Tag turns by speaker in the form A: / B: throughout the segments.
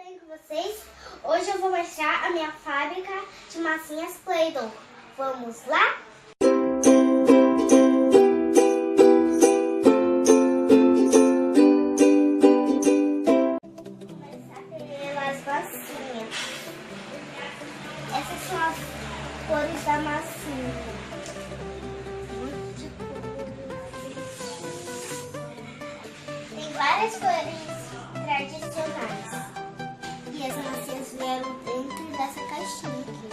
A: bem com vocês? Hoje eu vou mostrar a minha fábrica de massinhas Play-Doh. Vamos lá? Vou começar pelas massinhas. Essas são as cores da massinha. Tem várias cores tradicionais. E as massinhas vieram dentro dessa caixinha aqui.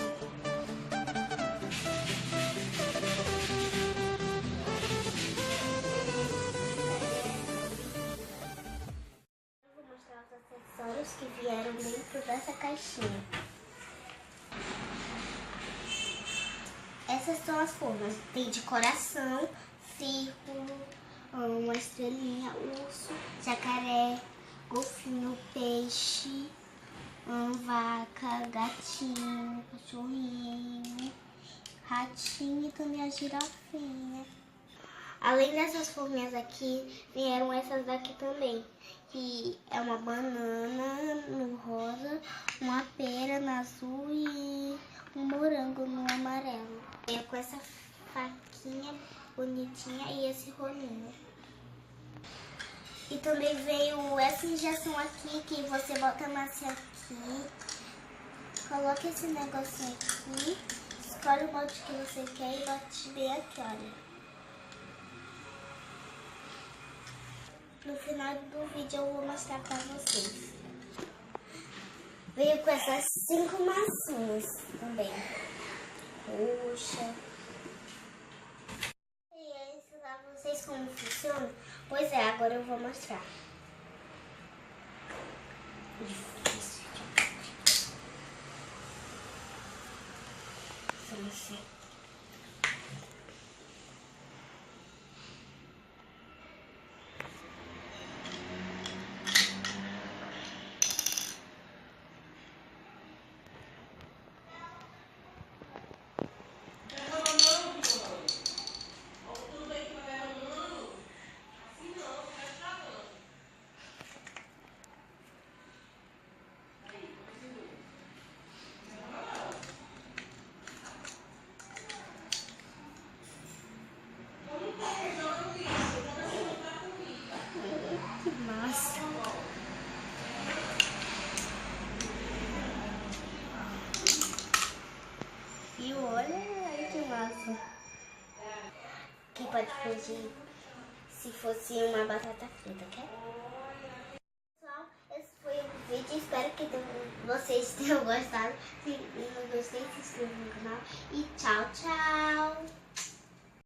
A: Eu vou mostrar os acessórios que vieram dentro dessa caixinha. Essas são as formas. Tem de coração, círculo, uma estrelinha, urso, jacaré, golfinho, peixe, vaca, gatinho, cachorrinho, ratinho e também a girafinha. Além dessas forminhas aqui, vieram essas daqui também, que é uma banana no rosa, uma pera no azul e um morango no amarelo. Veio com essa faquinha bonitinha e esse rolinho. E também veio essa injeção aqui, que você bota a massa aqui, coloca esse negocinho aqui, escolhe o molde que você quer e bate bem aqui, olha. No final do vídeo eu vou mostrar pra vocês. Veio com essas 5 massinhas também. Roxa. E ensinar vocês como funciona? Pois é, agora eu vou mostrar. Difícil. Massa. E olha que massa. Que pode fugir se fosse uma batata frita, quer? Pessoal, esse foi o vídeo. Espero que vocês tenham gostado. Se não gostei, se inscreva no canal. E tchau, tchau.